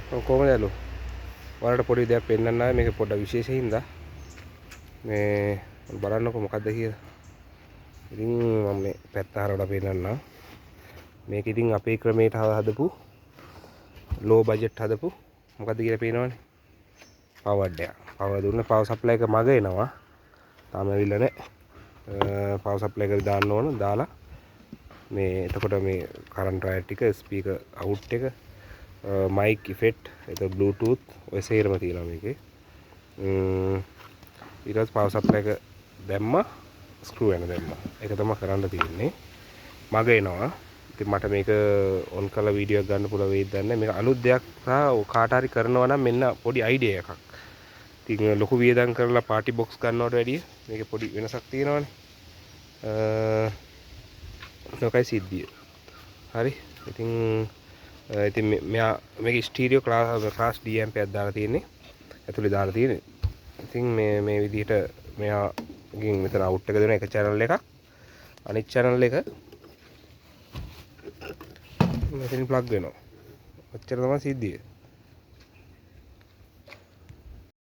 කොහොමද යාළුවෝ? ඔයාලට පොඩි දෙයක් පෙන්නන්න ආවේ මේක පොඩ්ඩක් විශේෂයි හින්දා. මේ බලන්නකො මොකද්ද කියලා. ඉතින් මම මේ පැත්ත හරවලා පෙන්නන්නම්. මේක ඉතින් අපේ ක්‍රමයට හදපු ලෝ බජට් හදපු මොකද්ද කියලා පේනවනේ. පවර් එක. පවර් දුන්න පවර් සප්ලයි එක මග එනවා. තාම ඇවිල්ලා නැහැ. පවර් සප්ලයි එක දාන්න ඕන. දාලා මේ එතකොට මේ කරන්ට් වයර් ටික ස්පීකර් අවුට් එක මයික් ඉෆෙක්ට් එතකොට බ්ලූටූත් ඔය සේරම තියෙනවා මේකේ. ඊට පස්සේ පවර් සප්ලයි එක දැම්මා ස්ක්‍රූ එක දැම්මා. ඒක තමයි කරන්න තියෙන්නේ. මග එනවා. ඉතින් මට මේක ඔන් කරලා වීඩියෝ එකක් ගන්න පුළුවන් වෙයිද දන්නේ නැහැ. මේක අලුත් දෙයක් සහ කාට හරි කරනවා නම් මෙන්න පොඩි අයිඩියා එකක්. ඉතින් ලොකු වියදම් කරලා පාටි බොක්ස් ගන්නවට වැඩිය මේකේ පොඩි වෙනසක් තියෙනවානේ. නොකයි සිද්ධිය. හරි. ඉතින් මෙයා මේක ස්ටීරියෝ ක්ලාස් D amp එකක් දාලා තියෙන්නේ. ඇතුලේ දාලා තියෙන්නේ. ඉතින් මේ විදිහට මෙයාගෙන් මෙතන අවුට් එක දෙන එක channel එකක්. අනිත් channel එක මෙතනින් ප්ලග් වෙනවා. ඔච්චර තමයි සිද්ධිය.